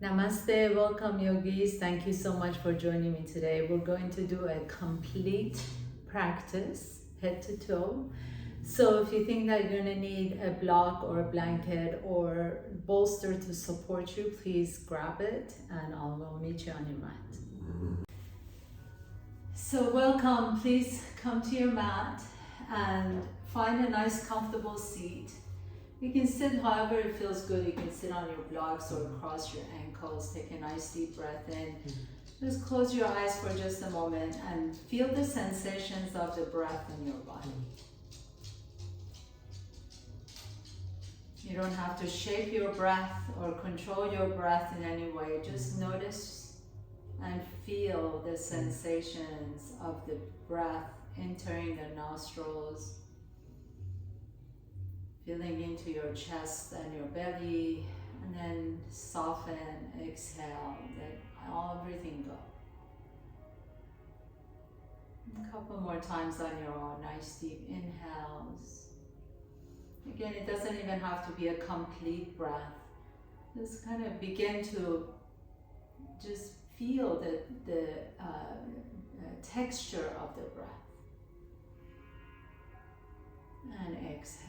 Namaste, welcome yogis. Thank you so much for joining me today. We're going to do a complete practice, head to toe. So if you think that you're going to need a block or a blanket or bolster to support you, please grab it and I'll meet you on your mat. So welcome, please come to your mat and find a nice comfortable seat. You can sit however it feels good. You can sit on your blocks or cross your ankles. Take a nice deep breath in. Just close your eyes for just a moment and feel the sensations of the breath in your body. You don't have to shape your breath or control your breath in any way. Just notice and feel the sensations of the breath entering the nostrils, feeling into your chest and your belly, and then soften, exhale, let everything go. A couple more times on your own, nice deep inhales. Again, it doesn't even have to be a complete breath. Just kind of begin to just feel the texture of the breath. And exhale.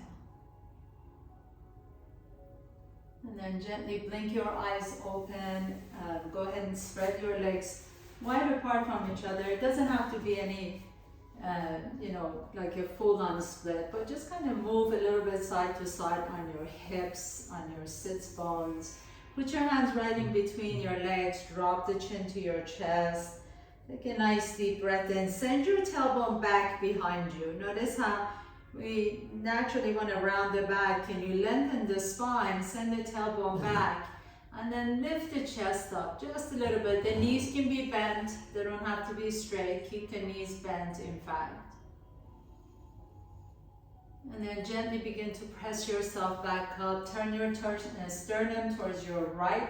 And then gently blink your eyes open. Go ahead and spread your legs wide apart from each other. It doesn't have to be any, like a full-on split, but just kind of move a little bit side to side on your hips, on your sits bones. Put your hands right in between your legs. Drop the chin to your chest. Take a nice deep breath in. Send your tailbone back behind you. Notice how we naturally want to round the back. Can you lengthen the spine? Send the tailbone back. And then lift the chest up just a little bit. The knees can be bent. They don't have to be straight. Keep the knees bent, in fact. And then gently begin to press yourself back up. Turn your sternum towards your right.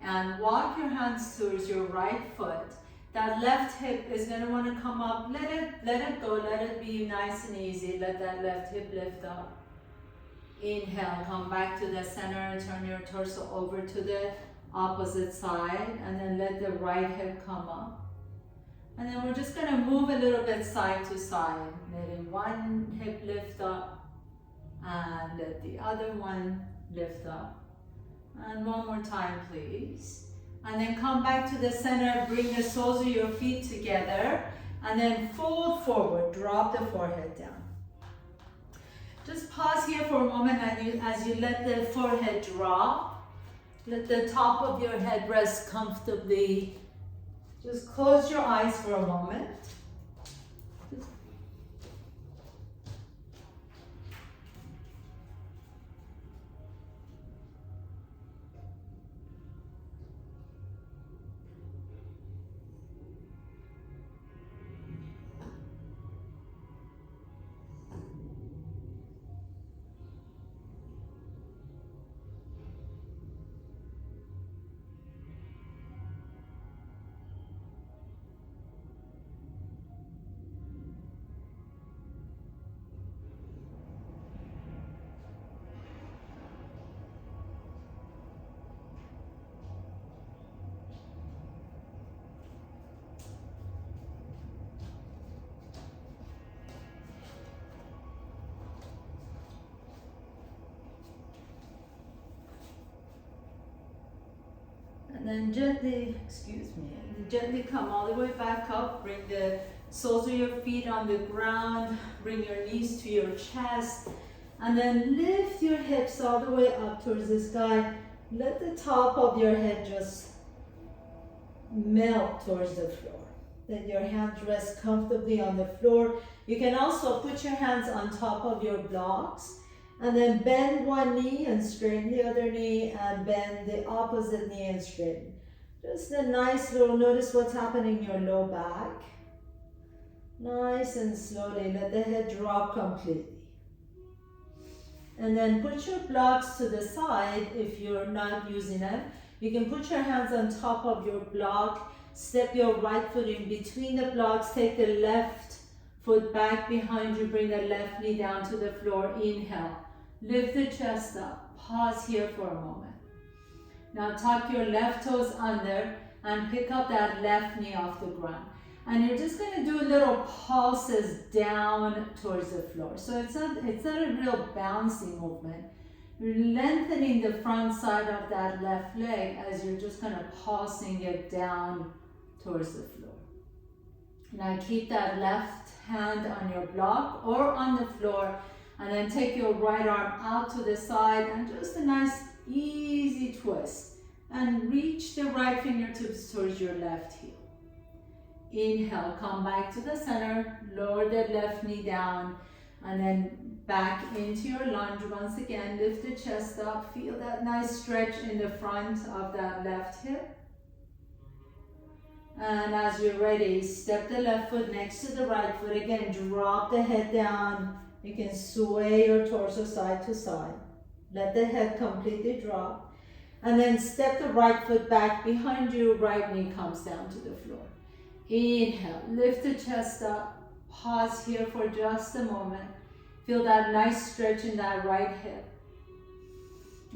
And walk your hands towards your right foot. That left hip is going to want to come up. Let it go. Let it be nice and easy. Let that left hip lift up. Inhale, come back to the center. Turn your torso over to the opposite side. And then let the right hip come up. And then we're just going to move a little bit side to side. Letting one hip lift up. And let the other one lift up. And one more time, please. And then come back to the center, bring the soles of your feet together, and then fold forward, drop the forehead down. Just pause here for a moment as you let the forehead drop. Let the top of your head rest comfortably. Just close your eyes for a moment. And then gently come all the way back up. Bring the soles of your feet on the ground. Bring your knees to your chest. And then lift your hips all the way up towards the sky. Let the top of your head just melt towards the floor. Let your hands rest comfortably on the floor. You can also put your hands on top of your blocks. And then bend one knee and straighten the other knee, and bend the opposite knee and straighten. Just a nice little, notice what's happening in your low back. Nice and slowly, let the head drop completely. And then put your blocks to the side if you're not using them. You can put your hands on top of your block, step your right foot in between the blocks, take the left foot back behind you, bring the left knee down to the floor, inhale. Lift the chest up. Pause here for a moment. Now tuck your left toes under and pick up that left knee off the ground. And you're just going to do little pulses down towards the floor. So it's not a real bouncy movement. You're lengthening the front side of that left leg as you're just kind of pulsing it down towards the floor. Now keep that left hand on your block or on the floor, and then take your right arm out to the side and just a nice easy twist. And reach the right fingertips towards your left heel. Inhale, come back to the center, lower the left knee down, and then back into your lunge. Once again, lift the chest up, feel that nice stretch in the front of that left hip. And as you're ready, step the left foot next to the right foot. Again, drop the head down. You can sway your torso side to side. Let the head completely drop. And then step the right foot back behind you, right knee comes down to the floor. Inhale, lift the chest up, pause here for just a moment. Feel that nice stretch in that right hip.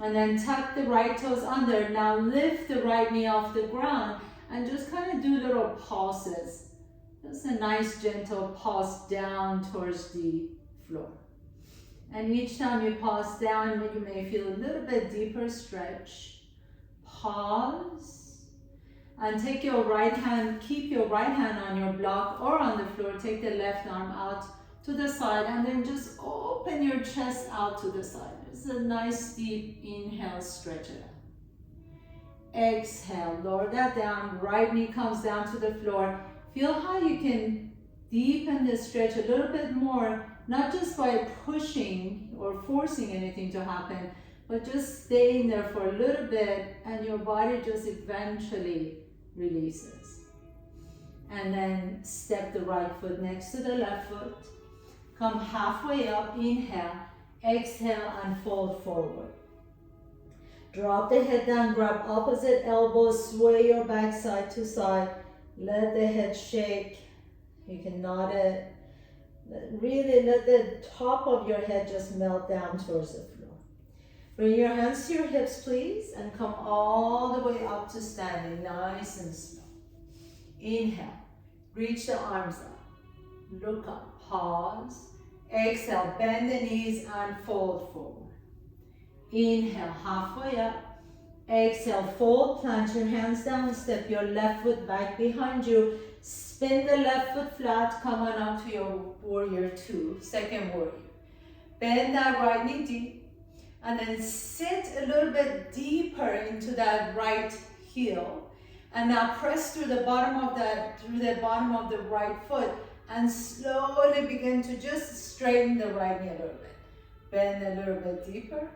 And then tuck the right toes under. Now lift the right knee off the ground and just kind of do little pulses. Just a nice gentle pulse down towards the floor. And each time you pulse down, you may feel a little bit deeper stretch. Pause. And take your right hand, keep your right hand on your block or on the floor. Take the left arm out to the side and then just open your chest out to the side. It's a nice deep inhale, stretch it out. Exhale, lower that down. Right knee comes down to the floor. Feel how you can deepen the stretch a little bit more, not just by pushing or forcing anything to happen, but just staying there for a little bit and your body just eventually releases. And then step the right foot next to the left foot. Come halfway up, inhale, exhale and fold forward. Drop the head down, grab opposite elbow, sway your back side to side. Let the head shake. You can nod it. Really let the top of your head just melt down towards the floor. Bring your hands to your hips, please, and come all the way up to standing, nice and slow. Inhale, reach the arms up, look up, pause. Exhale, bend the knees and fold forward. Inhale, halfway up. Exhale, fold, plant your hands down, step your left foot back behind you. Spin the left foot flat, come on up to your warrior two, second warrior. Bend that right knee deep. And then sit a little bit deeper into that right heel. And now press through the bottom of the right foot and slowly begin to just straighten the right knee a little bit. Bend a little bit deeper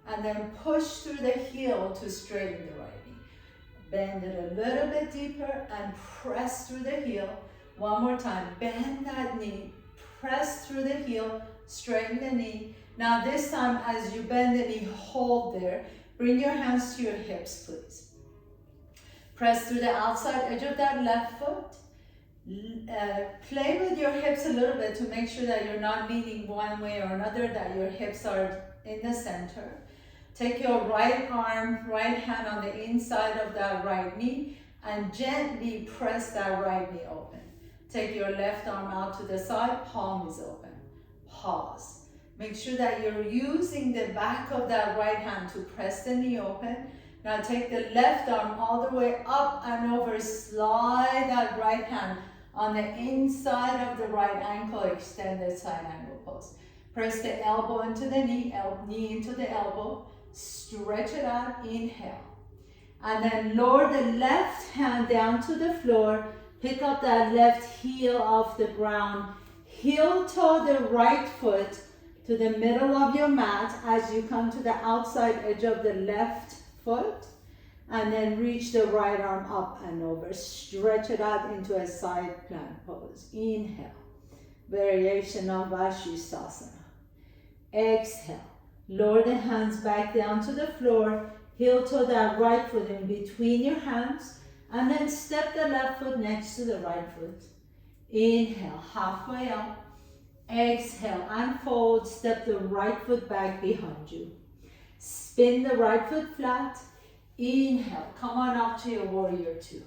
and then push through the heel to straighten the right knee. Bend it a little bit deeper and press through the heel. One more time, bend that knee, press through the heel, straighten the knee. Now this time, as you bend the knee, hold there. Bring your hands to your hips, please. Press through the outside edge of that left foot. Play with your hips a little bit to make sure that you're not leaning one way or another, that your hips are in the center. Take your right arm, right hand on the inside of that right knee and gently press that right knee open. Take your left arm out to the side, palm is open. Pause. Make sure that you're using the back of that right hand to press the knee open. Now take the left arm all the way up and over. Slide that right hand on the inside of the right ankle, extended side angle pose. Press the elbow into the knee, knee into the elbow. Stretch it out, inhale. And then lower the left hand down to the floor. Pick up that left heel off the ground. Heel toe the right foot to the middle of your mat as you come to the outside edge of the left foot. And then reach the right arm up and over. Stretch it out into a side plank pose. Inhale. Variation of Vashisthasana. Exhale. Lower the hands back down to the floor. Heel toe that right foot in between your hands. And then step the left foot next to the right foot. Inhale, halfway up. Exhale, unfold. Step the right foot back behind you. Spin the right foot flat. Inhale, come on up to your warrior two.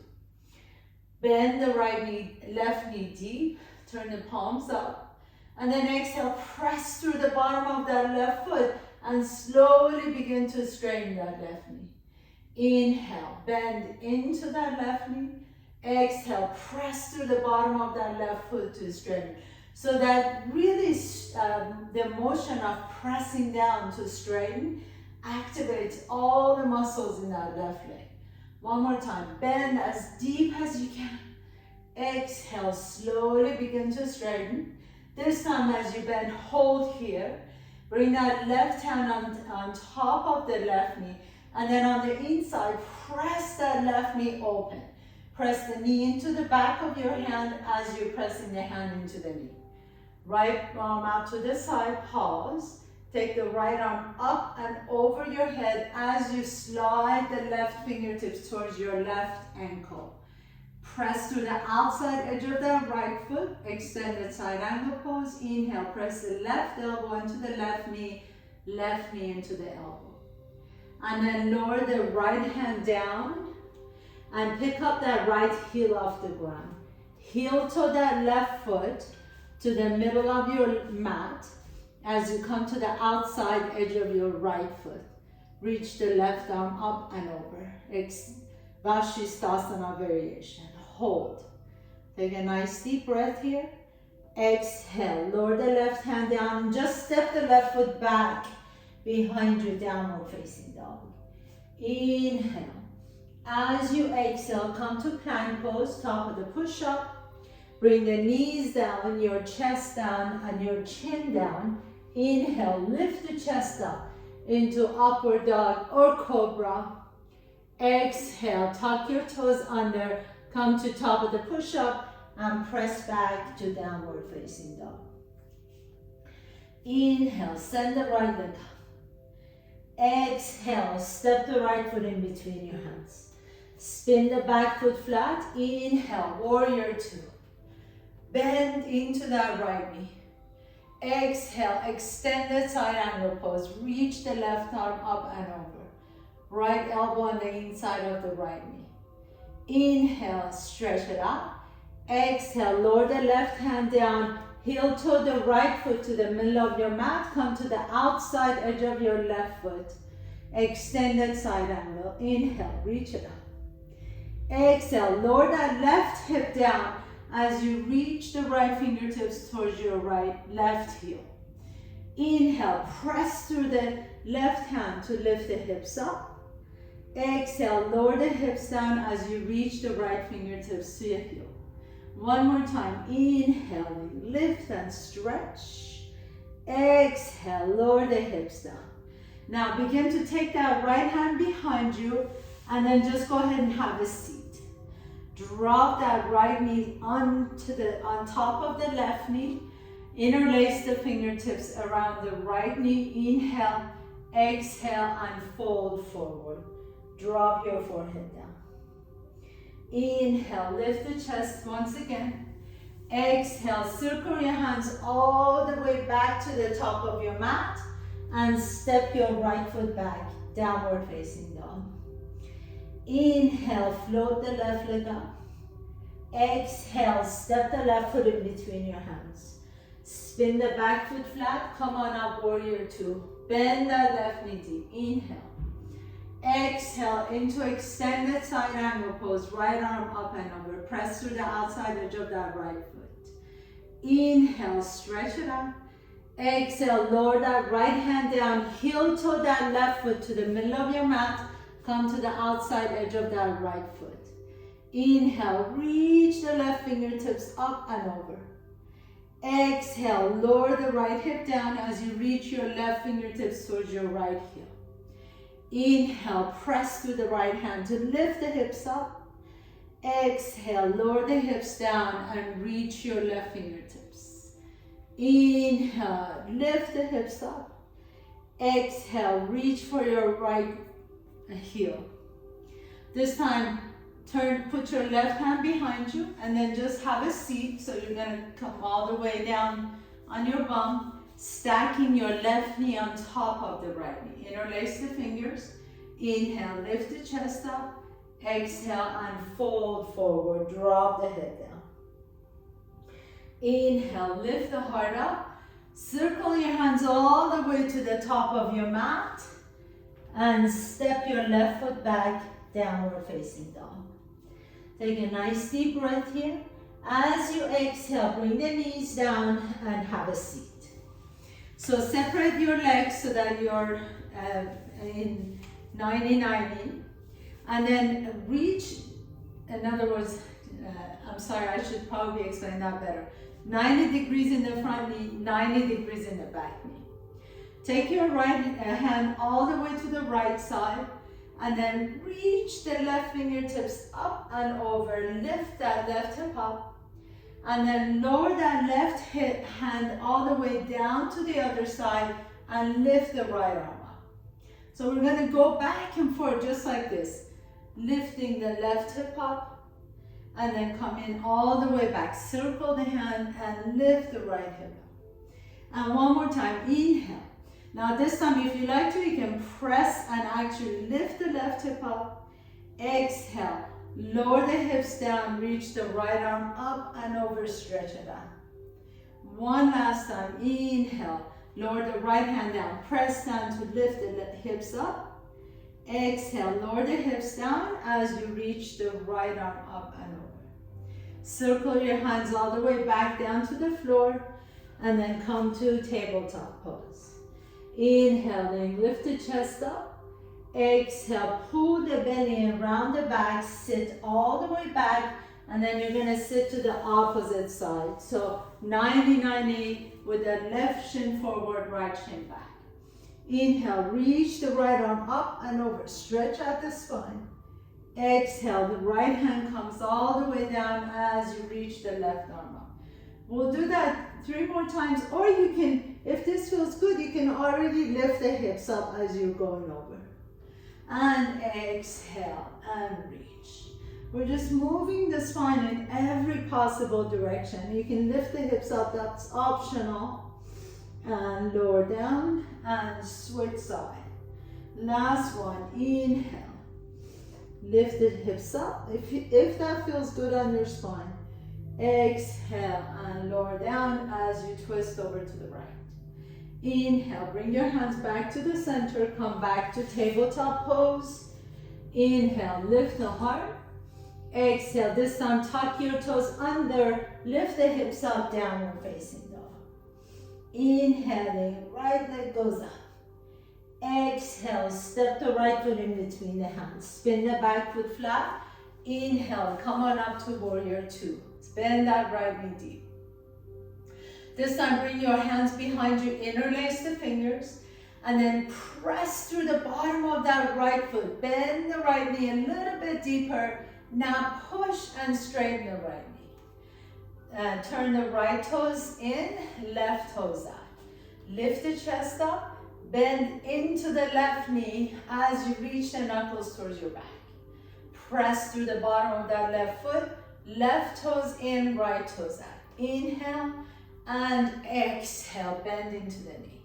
Bend the right knee, left knee deep, turn the palms up. And then exhale, press through the bottom of that left foot and slowly begin to straighten that left knee. Inhale, bend into that left knee. Exhale, press through the bottom of that left foot to straighten. So that really the motion of pressing down to straighten activates all the muscles in that left leg. One more time, bend as deep as you can. Exhale, slowly begin to straighten. This time as you bend, hold here. Bring that left hand on top of the left knee. And then on the inside, press that left knee open. Press the knee into the back of your hand as you're pressing the hand into the knee. Right arm out to the side, pause. Take the right arm up and over your head as you slide the left fingertips towards your left ankle. Press through the outside edge of the right foot, extended side angle pose. Inhale, press the left elbow into the left knee into the elbow. And then lower the right hand down and pick up that right heel off the ground. Heel toe that left foot to the middle of your mat as you come to the outside edge of your right foot. Reach the left arm up and over. Vashisthasana variation. Hold. Take a nice deep breath here. Exhale. Lower the left hand down and just step the left foot back behind you, downward facing dog. Inhale. As you exhale, come to plank pose, top of the push-up. Bring the knees down, your chest down, and your chin down. Inhale, lift the chest up into upward dog or cobra. Exhale, tuck your toes under, come to top of the push-up, and press back to downward facing dog. Inhale, send the right leg up. Exhale, step the right foot in between your hands. Spin the back foot flat. Inhale, warrior two. Bend into that right knee. Exhale, extended side angle pose. Reach the left arm up and over. Right elbow on the inside of the right knee. Inhale, stretch it out. Exhale, lower the left hand down. Heel toe the right foot to the middle of your mat. Come to the outside edge of your left foot. Extended side angle. Inhale, reach it up. Exhale, lower that left hip down as you reach the right fingertips towards your left heel. Inhale, press through the left hand to lift the hips up. Exhale, lower the hips down as you reach the right fingertips to your heel. One more time, inhaling, lift and stretch. Exhale, lower the hips down. Now begin to take that right hand behind you and then just go ahead and have a seat. Drop that right knee on top of the left knee. Interlace the fingertips around the right knee. Inhale, exhale, and fold forward. Drop your forehead down. Inhale, lift the chest once again. Exhale, circle your hands all the way back to the top of your mat and step your right foot back, downward facing dog. Inhale, float the left leg up. Exhale, step the left foot in between your hands. Spin the back foot flat, come on up, warrior two. Bend that left knee deep, inhale. Exhale into extended side angle pose, right arm up and over. Press through the outside edge of that right foot. Inhale, stretch it out. Exhale, lower that right hand down, heel toe that left foot to the middle of your mat. Come to the outside edge of that right foot. Inhale, reach the left fingertips up and over. Exhale, lower the right hip down as you reach your left fingertips towards your right heel. Inhale, press through the right hand to lift the hips up. Exhale, lower the hips down and reach your left fingertips. Inhale, lift the hips up. Exhale, reach for your right heel. This time, put your left hand behind you and then just have a seat. So you're gonna come all the way down on your bum, stacking your left knee on top of the right knee. Interlace the fingers. Inhale, lift the chest up. Exhale and fold forward. Drop the head down. Inhale, lift the heart up. Circle your hands all the way to the top of your mat. And step your left foot back, downward facing dog. Take a nice deep breath here. As you exhale, bring the knees down and have a seat. So separate your legs so that you're in 90-90. And then reach, in other words, I'm sorry, I should probably explain that better. 90 degrees in the front knee, 90 degrees in the back knee. Take your right hand all the way to the right side, and then reach the left fingertips up and over. Lift that left hip up, and then lower that left hand all the way down to the other side and lift the right arm up. So we're going to go back and forth just like this, lifting the left hip up, and then come in all the way back. Circle the hand and lift the right hip up. And one more time, inhale. Now this time, if you like to, you can press and actually lift the left hip up. Exhale, lower the hips down, reach the right arm up and over, stretch it out. One last time, inhale, lower the right hand down, press down to lift the hips up. Exhale, lower the hips down as you reach the right arm up and over. Circle your hands all the way back down to the floor, and then come to tabletop pose. Inhaling, lift the chest up. Exhale, pull the belly around the back, sit all the way back, and then you're gonna sit to the opposite side. So 90-90 with the left shin forward, right shin back. Inhale, reach the right arm up and over, stretch out the spine. Exhale, the right hand comes all the way down as you reach the left arm up. We'll do that 3 more times, or you can, if this feels good, you can already lift the hips up as you're going over. And exhale and reach. We're just moving the spine in every possible direction. You can lift the hips up, that's optional. And lower down and switch side. Last one, inhale. Lift the hips up if that feels good on your spine. Exhale and lower down as you twist over to the right. Inhale, bring your hands back to the center, come back to tabletop pose. Inhale, lift the heart. Exhale, this time tuck your toes under, lift the hips up, downward facing dog. Inhaling, right leg goes up. Exhale, step the right foot in between the hands. Spin the back foot flat. Inhale, come on up to warrior two. Bend that right knee deep. This time, bring your hands behind you, interlace the fingers, and then press through the bottom of that right foot. Bend the right knee a little bit deeper. Now push and straighten the right knee. Turn the right toes in, left toes out. Lift the chest up, bend into the left knee as you reach the knuckles towards your back. Press through the bottom of that left foot, left toes in, right toes out. Inhale and exhale, bend into the knee.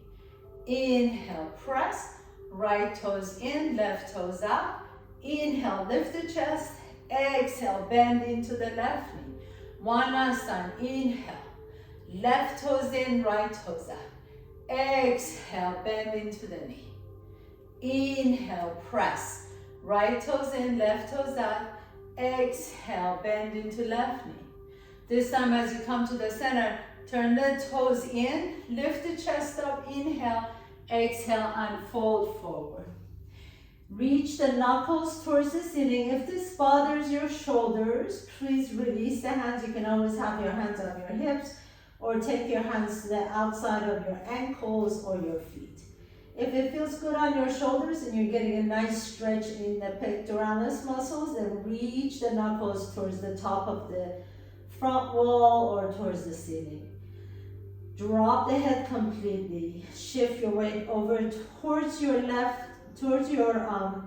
Inhale, press, right toes in, left toes out. Inhale, lift the chest. Exhale, bend into the left knee. One last time, inhale. Left toes in, right toes out. Exhale, bend into the knee. Inhale, press. Right toes in, left toes out. Exhale, bend into left knee. This time as you come to the center, turn the toes in, lift the chest up, inhale, exhale, and fold forward. Reach the knuckles towards the ceiling. If this bothers your shoulders, please release the hands. You can always have your hands on your hips or take your hands to the outside of your ankles or your feet. If it feels good on your shoulders and you're getting a nice stretch in the pectoralis muscles, then reach the knuckles towards the top of the front wall or towards the ceiling. Drop the head completely. Shift your weight over towards your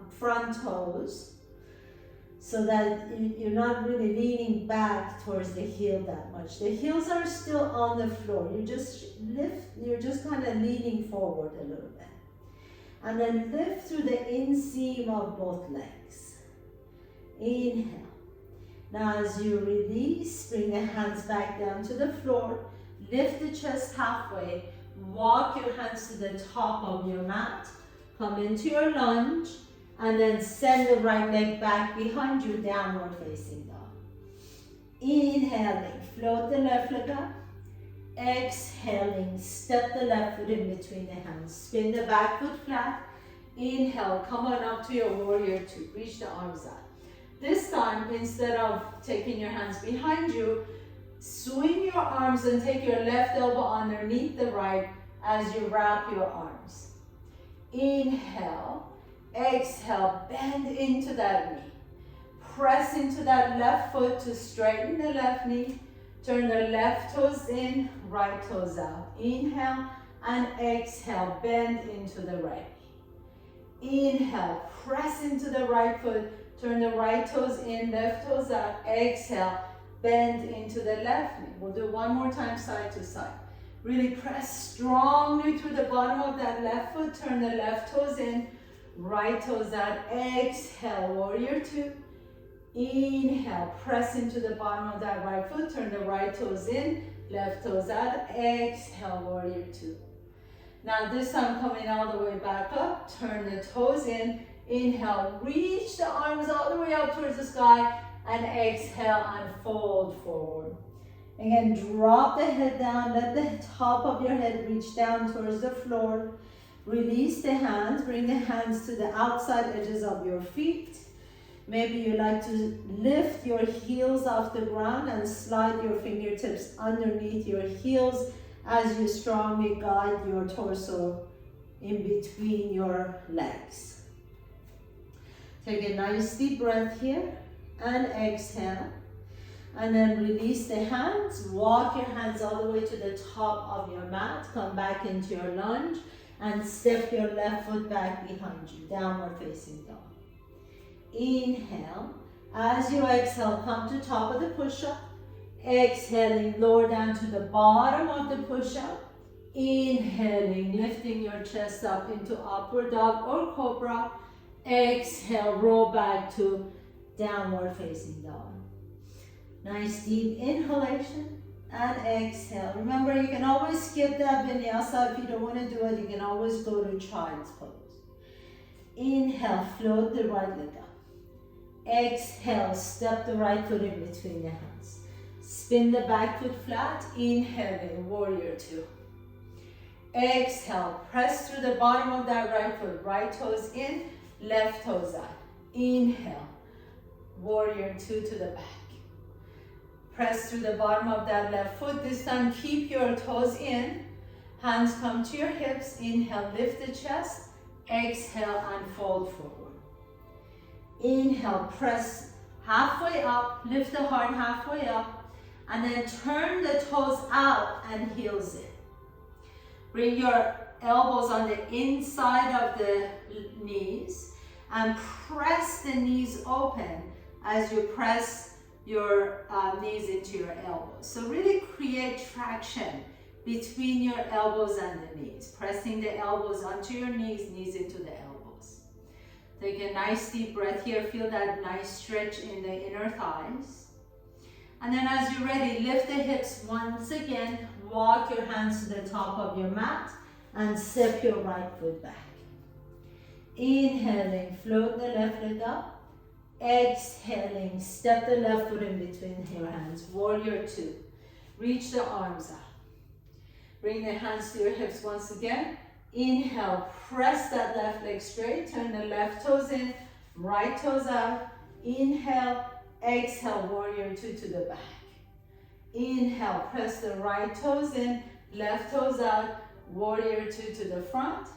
front toes so that you're not really leaning back towards the heel that much. The heels are still on the floor. You're just kind of leaning forward a little bit. And then lift through the inseam of both legs. Inhale. Now as you release, bring the hands back down to the floor. Lift the chest halfway. Walk your hands to the top of your mat. Come into your lunge. And then send the right leg back behind you, downward facing dog. Inhaling, float the left leg up. Exhaling, step the left foot in between the hands. Spin the back foot flat. Inhale, come on up to your warrior two. Reach the arms out. This time, instead of taking your hands behind you, swing your arms and take your left elbow underneath the right as you wrap your arms. Inhale, exhale, bend into that knee. Press into that left foot to straighten the left knee. Turn the left toes in, right toes out. Inhale and exhale, bend into the right knee. Inhale, press into the right foot. Turn the right toes in, left toes out. Exhale, bend into the left knee. We'll do one more time, side to side. Really press strongly through the bottom of that left foot. Turn the left toes in, right toes out. Exhale, warrior two. Inhale, press into the bottom of that right foot. Turn the right toes in, left toes out. Exhale, warrior two. Now this time coming all the way back up. Turn the toes in. Inhale, reach the arms all the way up towards the sky. And exhale and fold forward. Again, drop the head down. Let the top of your head reach down towards the floor. Release the hands. Bring the hands to the outside edges of your feet. Maybe you like to lift your heels off the ground and slide your fingertips underneath your heels as you strongly guide your torso in between your legs. Take a nice deep breath here and exhale. And then release the hands. Walk your hands all the way to the top of your mat. Come back into your lunge and step your left foot back behind you, downward facing dog. Inhale. As you exhale, come to top of the push-up. Exhaling, lower down to the bottom of the push-up. Inhaling, lifting your chest up into upward dog or cobra. Exhale, roll back to downward facing dog. Nice deep inhalation and exhale. Remember, you can always skip that vinyasa. If you don't want to do it, you can always go to child's pose. Inhale, float the right leg up. Exhale, step the right foot in between the hands. Spin the back foot flat. Inhaling, warrior two. Exhale, press through the bottom of that right foot. Right toes in, left toes out. Inhale, warrior two to the back. Press through the bottom of that left foot. This time, keep your toes in. Hands come to your hips. Inhale, lift the chest. Exhale and fold forward. Inhale, press halfway up. Lift the heart halfway up. And then turn the toes out and heels in. Bring your elbows on the inside of the knees. And press the knees open as you press your knees into your elbows. So really create traction between your elbows and the knees. Pressing the elbows onto your knees, knees into the elbows. Take a nice deep breath here. Feel that nice stretch in the inner thighs. And then as you're ready, lift the hips once again. Walk your hands to the top of your mat and step your right foot back. Inhaling, float the left leg up. Exhaling, step the left foot in between your hands. Warrior two. Reach the arms out. Bring the hands to your hips once again. Inhale, press that left leg straight. Turn the left toes in, right toes out. Inhale, exhale, warrior two to the back. Inhale, press the right toes in, left toes out. Warrior two to the front.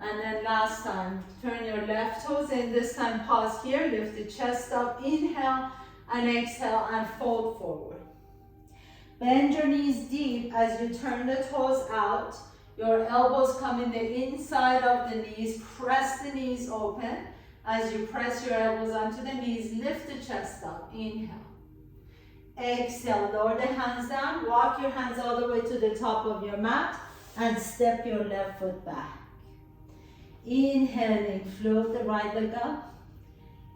And then last time, turn your left toes in. This time, pause here. Lift the chest up. Inhale and exhale and fold forward. Bend your knees deep as you turn the toes out. Your elbows come in the inside of the knees. Press the knees open. As you press your elbows onto the knees, lift the chest up. Inhale. Exhale. Lower the hands down. Walk your hands all the way to the top of your mat and step your left foot back. Inhaling, float the right leg up.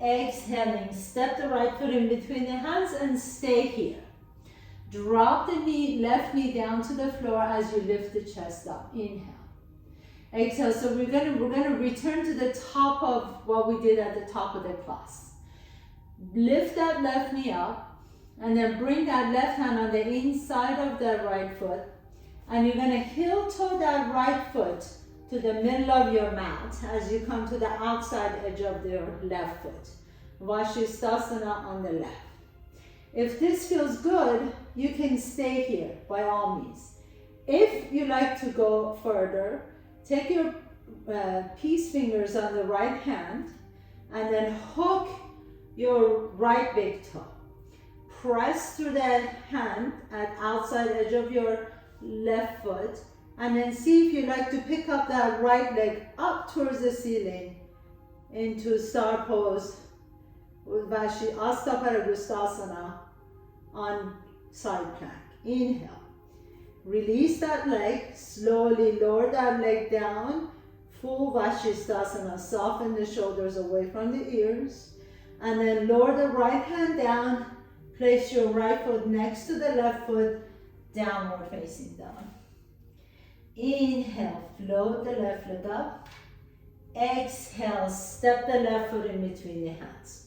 Exhaling, step the right foot in between the hands and stay here. Drop the knee, left knee down to the floor as you lift the chest up. Inhale. Exhale. So we're gonna return to the top of what we did at the top of the class. Lift that left knee up and then bring that left hand on the inside of the right foot. And you're gonna heel toe that right foot to the middle of your mat as you come to the outside edge of your left foot. Vashisthasana on the left. If this feels good, you can stay here by all means. If you like to go further, take your peace fingers on the right hand and then hook your right big toe. Press through that hand at outside edge of your left foot and then see if you like to pick up that right leg up towards the ceiling into star pose with Asta Paragustasana on side plank. Inhale. Release that leg. Slowly lower that leg down. Full Vashisthasana. Soften the shoulders away from the ears. And then lower the right hand down. Place your right foot next to the left foot. Downward facing dog. Inhale. Float the left leg up. Exhale. Step the left foot in between the hands.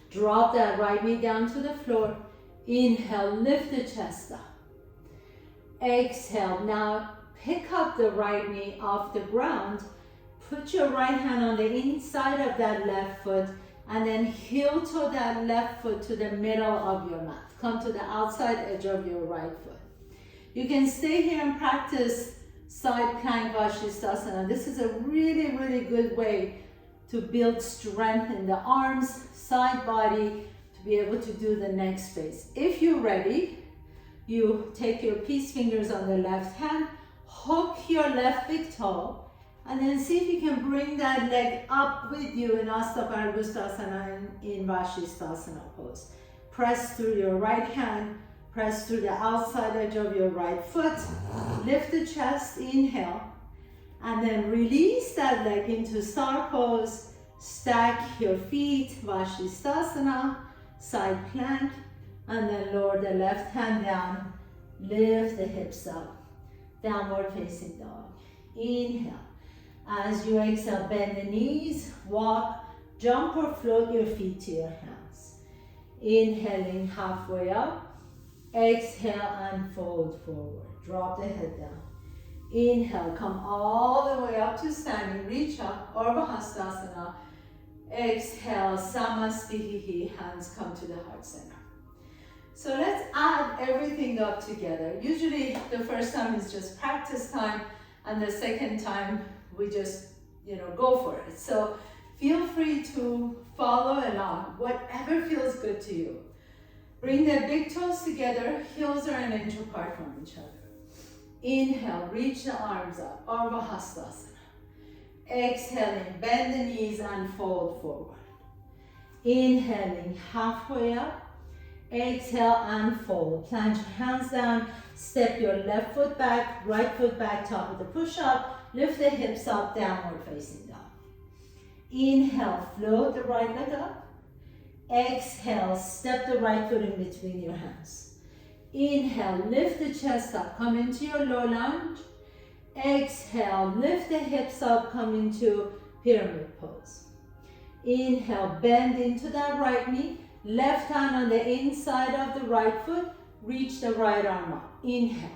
Drop that right knee down to the floor. Inhale, lift the chest up. Exhale, now pick up the right knee off the ground. Put your right hand on the inside of that left foot and then heel toe that left foot to the middle of your mat. Come to the outside edge of your right foot. You can stay here and practice side plank Vashisthasana. This is a really, really good way to build strength in the arms, side body, to be able to do the next phase. If you're ready, you take your peace fingers on the left hand, hook your left big toe, and then see if you can bring that leg up with you in Asta Paragustasana and in Vashisthasana pose. Press through your right hand, press through the outside edge of your right foot, lift the chest, inhale, and then release that leg into star pose. Stack your feet, Vashisthasana, side plank, and then lower the left hand down, lift the hips up, downward facing dog. Inhale. As you exhale, bend the knees, walk, jump or float your feet to your hands. Inhaling halfway up, exhale and fold forward. Drop the head down. Inhale, come all the way up to standing, reach up, Urdhva Hastasana. Exhale, Samastihi, hands come to the heart center. So let's add everything up together. Usually the first time is just practice time and the second time we just, go for it. So feel free to follow along, whatever feels good to you. Bring the big toes together, heels are an inch apart from each other. Inhale, reach the arms up, Urdhva Hastasana. Exhaling, bend the knees and fold forward. Inhaling, halfway up. Exhale and fold. Plant your hands down, step your left foot back, right foot back, top of the push-up. Lift the hips up, downward facing dog. Inhale, float the right leg up. Exhale, step the right foot in between your hands. Inhale, lift the chest up, come into your low lunge. Exhale, lift the hips up, come into pyramid pose. Inhale, bend into that right knee. Left hand on the inside of the right foot. Reach the right arm up. Inhale.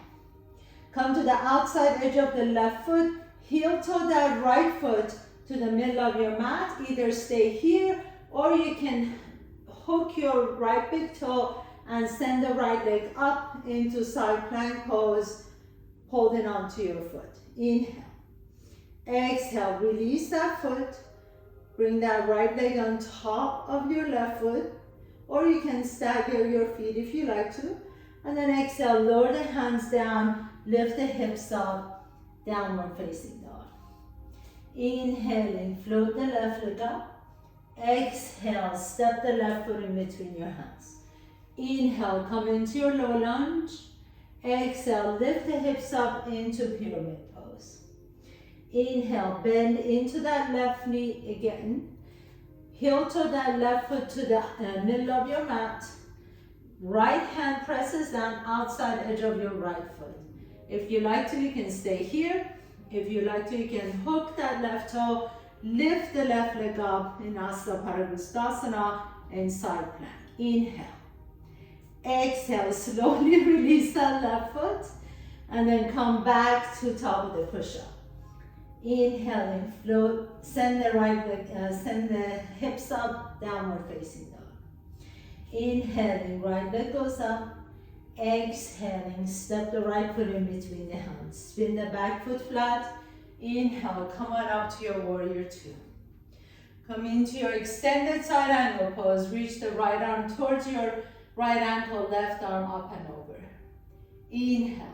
Come to the outside edge of the left foot. Heel toe that right foot to the middle of your mat. Either stay here or you can hook your right big toe and send the right leg up into side plank pose, holding onto your foot. Inhale. Exhale, release that foot. Bring that right leg on top of your left foot, or you can stagger your feet if you like to. And then exhale, lower the hands down, lift the hips up, downward facing dog. Inhaling, float the left leg up. Exhale, step the left foot in between your hands. Inhale, come into your low lunge. Exhale, lift the hips up into pyramid pose. Inhale, bend into that left knee again. Heel toe that left foot to the middle of your mat. Right hand presses down outside edge of your right foot. If you like to, you can stay here. If you like to, you can hook that left toe, lift the left leg up in Asana Parabhustasana and side plank. Inhale. Exhale, slowly release that left foot and then come back to top of the push-up. Inhaling, float, send the right leg, send the hips up, downward facing dog. Inhaling, right leg goes up. Exhaling, step the right foot in between the hands. Spin the back foot flat. Inhale, come on up to your warrior two. Come into your extended side angle pose. Reach the right arm towards your right ankle, left arm up and over. Inhale.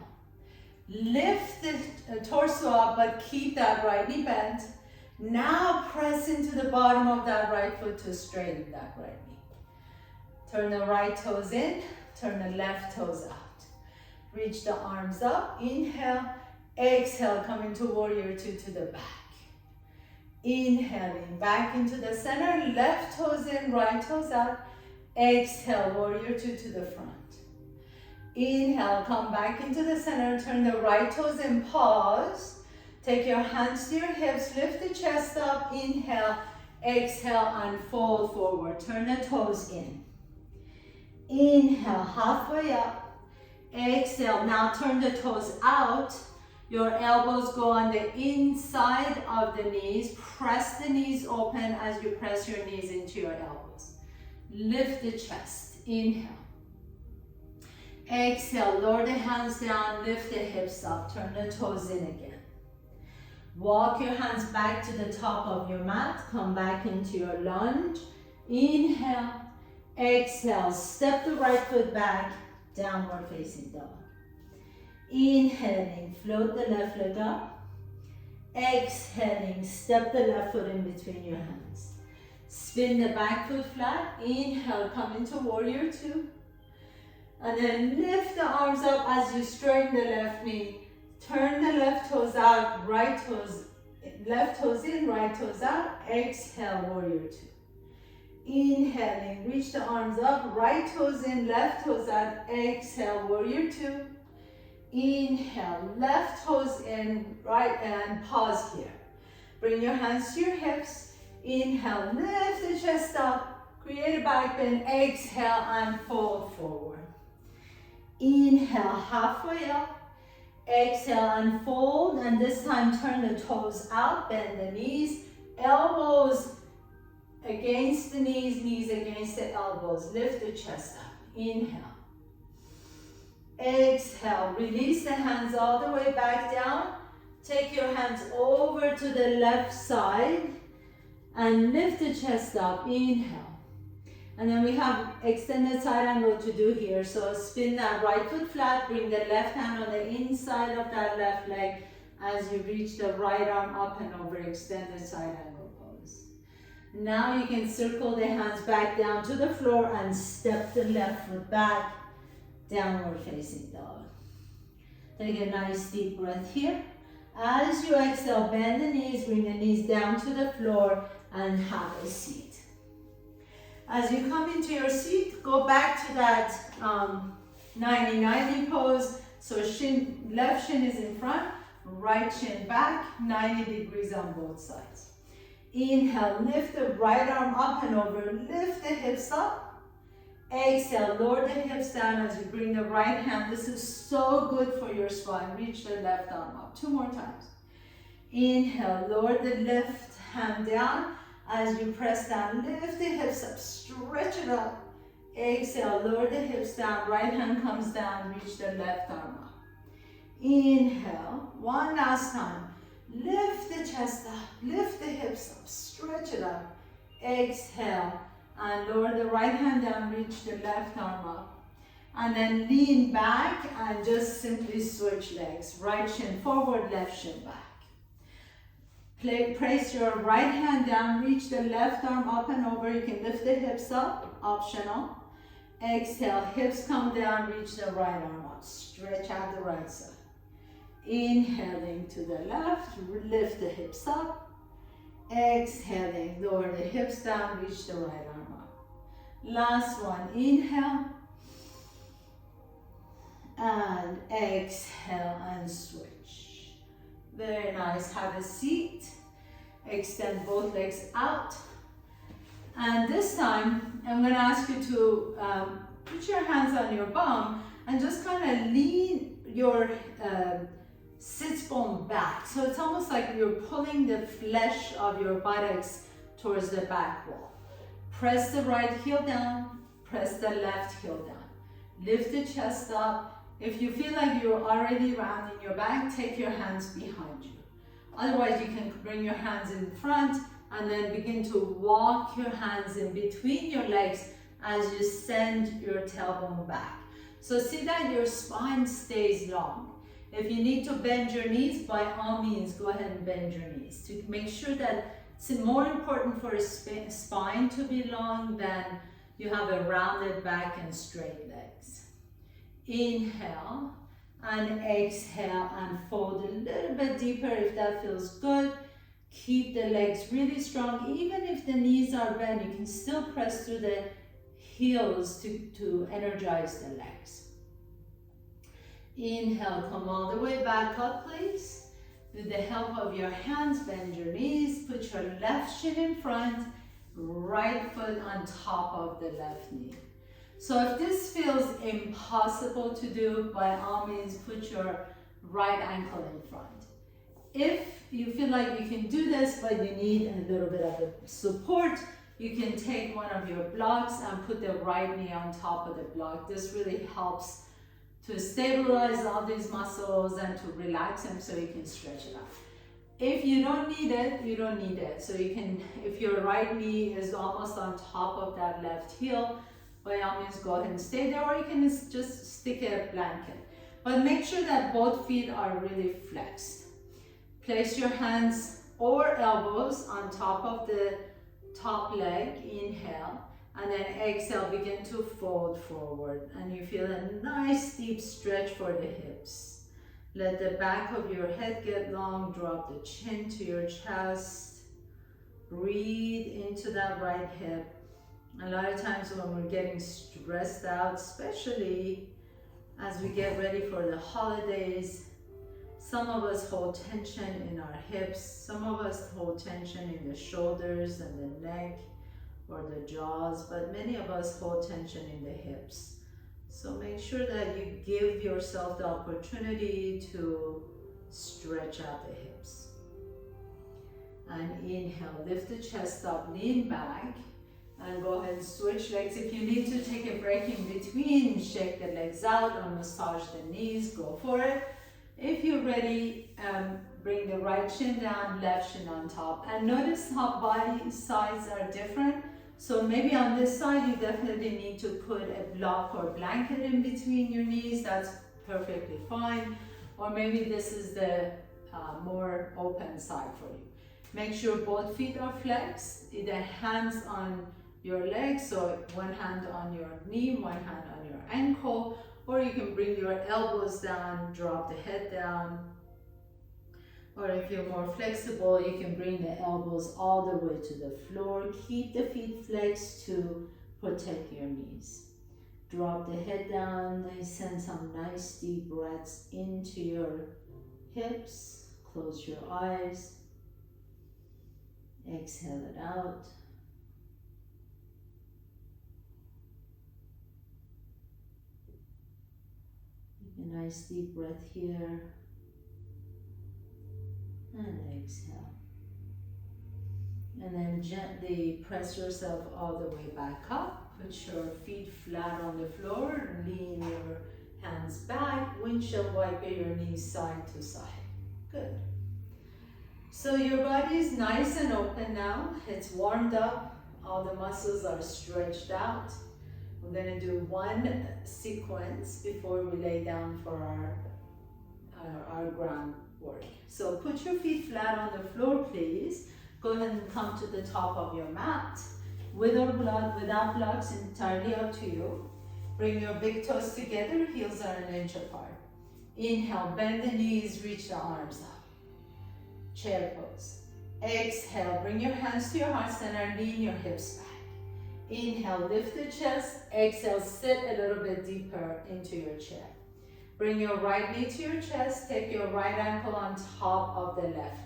Lift the torso up, but keep that right knee bent. Now press into the bottom of that right foot to straighten that right knee. Turn the right toes in, turn the left toes out. Reach the arms up, inhale, exhale, come into warrior two to the back. Inhaling, back into the center, left toes in, right toes out. Exhale, warrior two to the front. Inhale, come back into the center, turn the right toes in, pause. Take your hands to your hips, lift the chest up, inhale, exhale, and fold forward. Turn the toes in. Inhale, halfway up. Exhale, now turn the toes out. Your elbows go on the inside of the knees. Press the knees open as you press your knees into your elbows. Lift the chest, inhale. Exhale, lower the hands down, lift the hips up, turn the toes in again. Walk your hands back to the top of your mat, come back into your lunge. Inhale, exhale, step the right foot back, downward facing dog. Inhaling, float the left leg up. Exhaling, step the left foot in between your hands. Spin the back foot flat, inhale, come into warrior two. And then lift the arms up as you straighten the left knee. Turn the left toes out, left toes in, right toes out. Exhale, warrior two. Inhaling, reach the arms up, right toes in, left toes out. Exhale, warrior two. Inhale, left toes in, right, and pause here. Bring your hands to your hips. Inhale, lift the chest up, create a back bend. Exhale and fold forward. Inhale, halfway up. Exhale and fold, and this time turn the toes out, bend the knees, elbows against the knees, knees against the elbows. Lift the chest up. Inhale. Exhale, release the hands all the way back down. Take your hands over to the left side and lift the chest up. Inhale. And then we have extended side angle to do here. So spin that right foot flat, bring the left hand on the inside of that left leg as you reach the right arm up and over, extended side angle pose. Now you can circle the hands back down to the floor and step the left foot back, downward facing dog. Take a nice deep breath here. As you exhale, bend the knees, bring the knees down to the floor and have a seat. As you come into your seat, go back to that 90-90 pose. So left shin is in front, right shin back, 90 degrees on both sides. Inhale, lift the right arm up and over, lift the hips up. Exhale, lower the hips down as you bring the right hand. This is so good for your spine. Reach the left arm up. 2 more times. Inhale, lower the left hand down. As you press down, lift the hips up, stretch it up. Exhale, lower the hips down, right hand comes down, reach the left arm up. Inhale, one last time. Lift the chest up, lift the hips up, stretch it up. Exhale, and lower the right hand down, reach the left arm up. And then lean back and just simply switch legs. Right shin forward, left shin back. Place your right hand down, reach the left arm up and over. You can lift the hips up, optional. Exhale, hips come down, reach the right arm up. Stretch out the right side. Inhaling to the left, lift the hips up. Exhaling, lower the hips down, reach the right arm up. Last one, inhale. And exhale and switch. Very nice, have a seat. Extend both legs out. And this time, I'm gonna ask you to put your hands on your bum and just kind of lean your sits bone back. So it's almost like you're pulling the flesh of your buttocks towards the back wall. Press the right heel down, press the left heel down. Lift the chest up. If you feel like you're already rounding your back, take your hands behind you. Otherwise, you can bring your hands in front and then begin to walk your hands in between your legs as you send your tailbone back. So see that your spine stays long. If you need to bend your knees, by all means, go ahead and bend your knees to make sure that it's more important for a spine to be long than you have a rounded back and straight legs. Inhale and exhale and fold a little bit deeper if that feels good. Keep the legs really strong. Even if the knees are bent, you can still press through the heels to energize the legs. Inhale, come all the way back up, please. With the help of your hands, bend your knees, put your left shin in front, right foot on top of the left knee. So if this feels impossible to do, by all means, put your right ankle in front. If you feel like you can do this, but you need a little bit of support, you can take one of your blocks and put the right knee on top of the block. This really helps to stabilize all these muscles and to relax them so you can stretch it out. If you don't need it, you don't need it. So you can, if your right knee is almost on top of that left heel, by all means go ahead and stay there, or you can just stick a blanket. But make sure that both feet are really flexed. Place your hands or elbows on top of the top leg, inhale, and then exhale, begin to fold forward. And you feel a nice deep stretch for the hips. Let the back of your head get long, drop the chin to your chest. Breathe into that right hip. A lot of times when we're getting stressed out, especially as we get ready for the holidays, some of us hold tension in our hips, some of us hold tension in the shoulders and the neck or the jaws, but many of us hold tension in the hips. So make sure that you give yourself the opportunity to stretch out the hips. And inhale, lift the chest up, lean back, and go ahead and switch legs. If you need to take a break in between, shake the legs out or massage the knees, go for it. If you're ready, bring the right shin down, left shin on top. And notice how body sides are different. So maybe on this side, you definitely need to put a block or blanket in between your knees. That's perfectly fine. Or maybe this is the more open side for you. Make sure both feet are flexed, either hands on your legs, so one hand on your knee, one hand on your ankle, or you can bring your elbows down, drop the head down. Or if you're more flexible, you can bring the elbows all the way to the floor. Keep the feet flexed to protect your knees. Drop the head down, send some nice deep breaths into your hips. Close your eyes. Exhale it out. Take a nice deep breath here. And exhale. And then gently press yourself all the way back up. Put your feet flat on the floor. Lean your hands back. Windshield wiper your knees side to side. Good. So your body is nice and open now. It's warmed up. All the muscles are stretched out. We're going to do one sequence before we lay down for our ground work. So put your feet flat on the floor, please. Go ahead and come to the top of your mat. With or without blocks, entirely up to you. Bring your big toes together, heels are an inch apart. Inhale, bend the knees, reach the arms up. Chair pose. Exhale, bring your hands to your heart center, lean your hips back. Inhale, lift the chest. Exhale, sit a little bit deeper into your chair. Bring your right knee to your chest. Take your right ankle on top of the left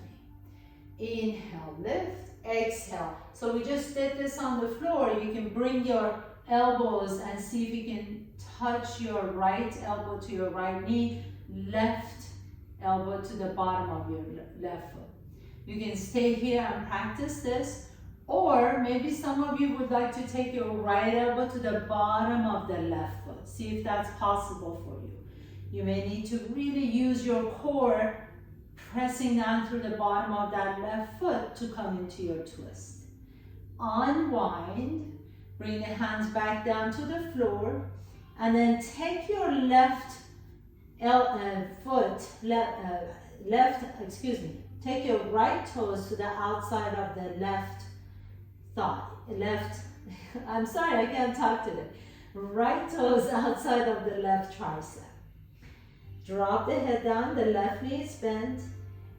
knee. Inhale, lift. Exhale. So we just did this on the floor. You can bring your elbows and see if you can touch your right elbow to your right knee, left elbow to the bottom of your left foot. You can stay here and practice this, or maybe some of you would like to take your right elbow to the bottom of the left foot. See if that's possible for you. You may need to really use your core, pressing down through the bottom of that left foot to come into your twist. Unwind, bring the hands back down to the floor, and then take your take your right toes to the outside of the left thigh. I'm sorry, I can't talk today. Right toes outside of the left tricep. Drop the head down, the left knee is bent,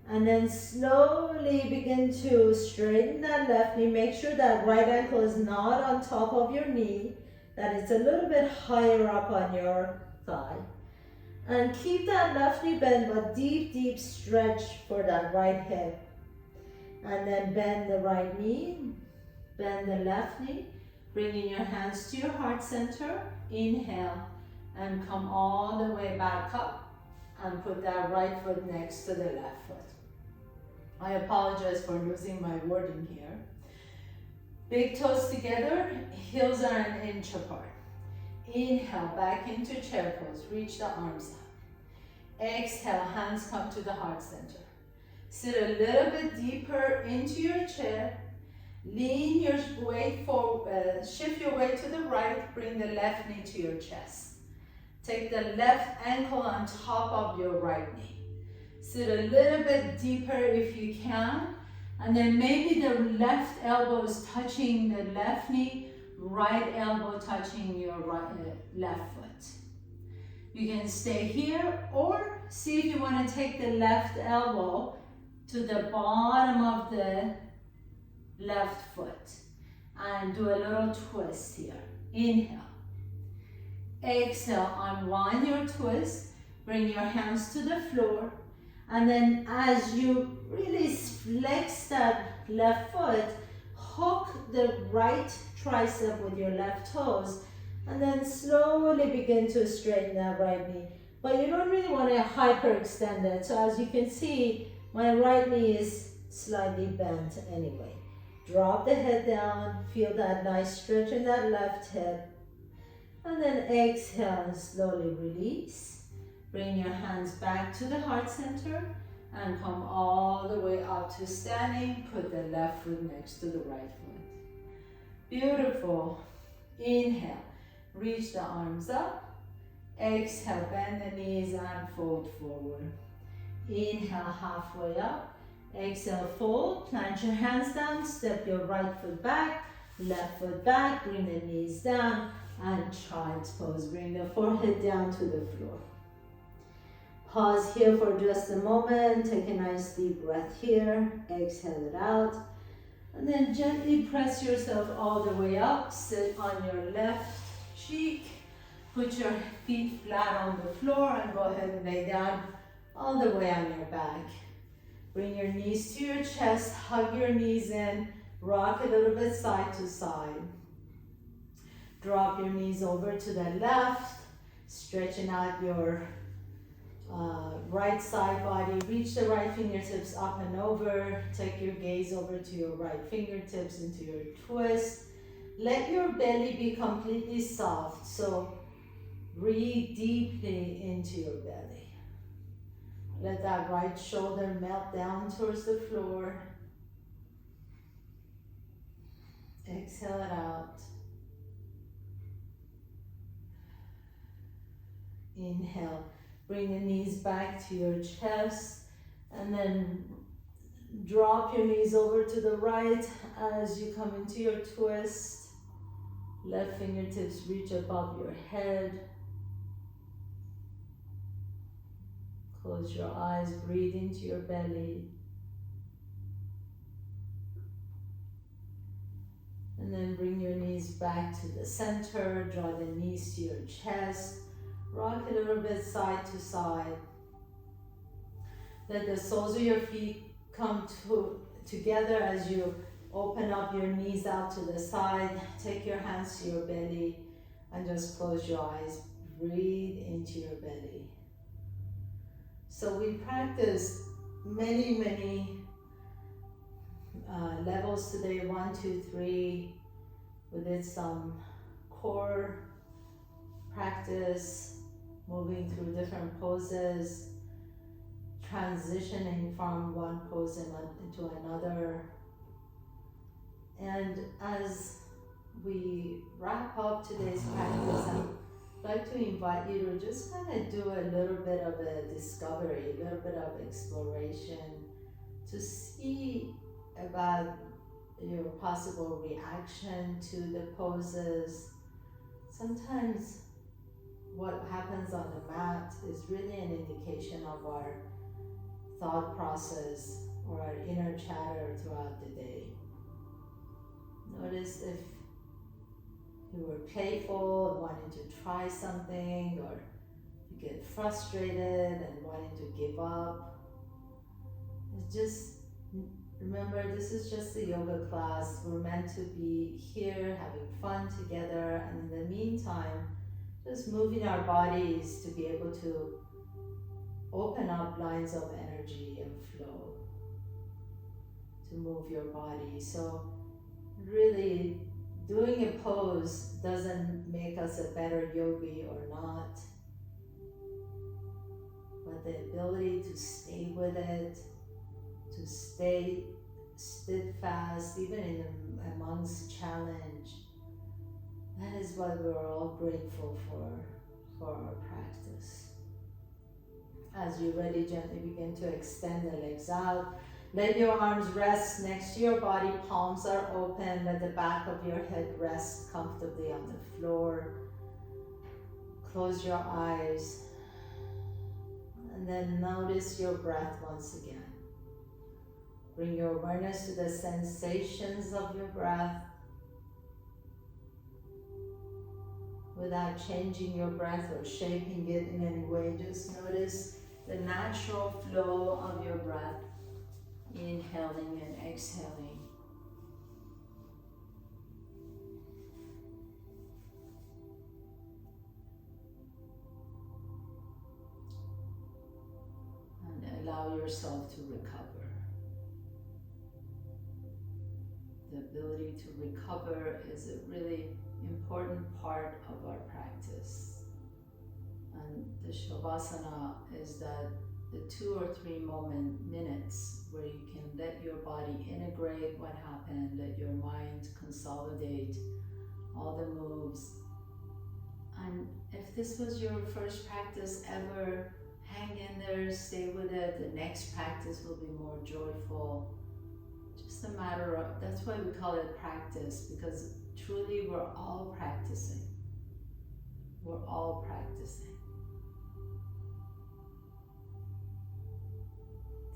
and then slowly begin to straighten that left knee. Make sure that right ankle is not on top of your knee, that it's a little bit higher up on your thigh. And keep that left knee bent, but deep, deep stretch for that right hip. And then bend the right knee, bend the left knee, bringing your hands to your heart center. Inhale, and come all the way back up. And put that right foot next to the left foot. I apologize for losing my wording here. Big toes together, heels are an inch apart. Inhale, back into chair pose, reach the arms up. Exhale, hands come to the heart center. Sit a little bit deeper into your chair. Lean your weight forward, shift your weight to the right, bring the left knee to your chest. Take the left ankle on top of your right knee. Sit a little bit deeper if you can. And then maybe the left elbow is touching the left knee, right elbow touching your left foot. You can stay here, or see if you want to take the left elbow to the bottom of the left foot. And do a little twist here. Inhale. Exhale, unwind your twist, bring your hands to the floor, and then as you really flex that left foot, hook the right tricep with your left toes, and then slowly begin to straighten that right knee. But you don't really want to hyperextend it, so as you can see, my right knee is slightly bent anyway. Drop the head down, feel that nice stretch in that left hip. And then exhale and slowly release. Bring your hands back to the heart center and come all the way up to standing. Put the left foot next to the right foot. Beautiful. Inhale, reach the arms up. Exhale, bend the knees and fold forward. Inhale, halfway up. Exhale, fold. Plant your hands down. Step your right foot back, left foot back. Bring the knees down. And child's pose. Bring the forehead down to the floor. Pause here for just a moment. Take a nice deep breath here. Exhale it out. And then gently press yourself all the way up. Sit on your left cheek. Put your feet flat on the floor and go ahead and lay down all the way on your back. Bring your knees to your chest. Hug your knees in. Rock a little bit side to side. Drop your knees over to the left, stretching out your right side body. Reach the right fingertips up and over. Take your gaze over to your right fingertips into your twist. Let your belly be completely soft. So breathe deeply into your belly. Let that right shoulder melt down towards the floor. Exhale it out. Inhale, bring the knees back to your chest, and then drop your knees over to the right as you come into your twist. Left fingertips reach above your head. Close your eyes, breathe into your belly. And then bring your knees back to the center, draw the knees to your chest, rock a little bit side to side. Let the soles of your feet come together as you open up your knees out to the side. Take your hands to your belly and just close your eyes. Breathe into your belly. So we practice many levels today, 1, 2, 3. We did some core practice, moving through different poses, transitioning from one pose into another. And as we wrap up today's practice, I'd like to invite you to just kind of do a little bit of a discovery, a little bit of exploration to see about your possible reaction to the poses. Sometimes what happens on the mat is really an indication of our thought process or our inner chatter throughout the day. Notice if you were playful and wanting to try something, or you get frustrated and wanting to give up. It's just remember, this is just a yoga class. We're meant to be here having fun together, and in the meantime, just moving our bodies to be able to open up lines of energy and flow, to move your body. So really, doing a pose doesn't make us a better yogi or not, but the ability to stay with it, to stay steadfast even amongst challenge, that is what we're all grateful for our practice. As you're ready, gently begin to extend the legs out. Let your arms rest next to your body, palms are open. Let the back of your head rest comfortably on the floor. Close your eyes and then notice your breath once again. Bring your awareness to the sensations of your breath without changing your breath or shaping it in any way. Just notice the natural flow of your breath, inhaling and exhaling. And allow yourself to recover. The ability to recover is a really important part of our practice. And the Shavasana is that the 2 or 3 minutes where you can let your body integrate what happened, let your mind consolidate all the moves. And if this was your first practice ever, hang in there, stay with it. The next practice will be more joyful. Just a matter of, that's why we call it practice, because truly we're all practicing. We're all practicing.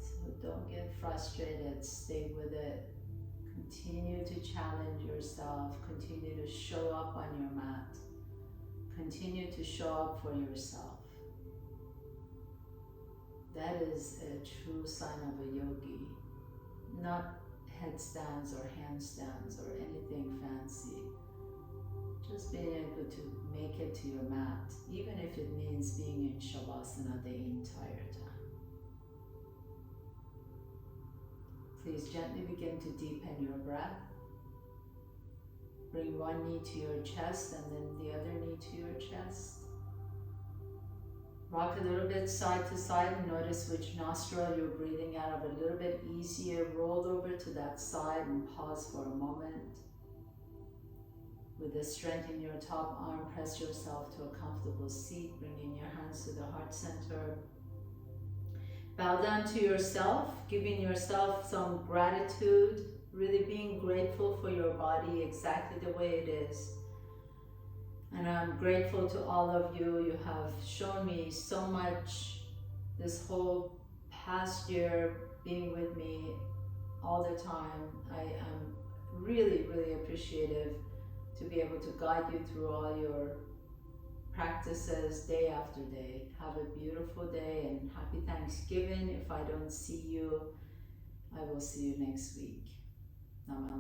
So don't get frustrated, stay with it. Continue to challenge yourself, continue to show up on your mat. Continue to show up for yourself. That is a true sign of a yogi. Not headstands or handstands or anything fancy. Just being able to make it to your mat, even if it means being in Shavasana the entire time. Please gently begin to deepen your breath. Bring one knee to your chest and then the other knee to your chest. Rock a little bit side to side and notice which nostril you're breathing out of a little bit easier. Roll over to that side and pause for a moment. With the strength in your top arm, press yourself to a comfortable seat, bringing your hands to the heart center. Bow down to yourself, giving yourself some gratitude, really being grateful for your body exactly the way it is. And I'm grateful to all of you. You have shown me so much this whole past year being with me all the time. I am really, really appreciative to be able to guide you through all your practices day after day. Have a beautiful day and happy Thanksgiving. If I don't see you, I will see you next week. Namaste.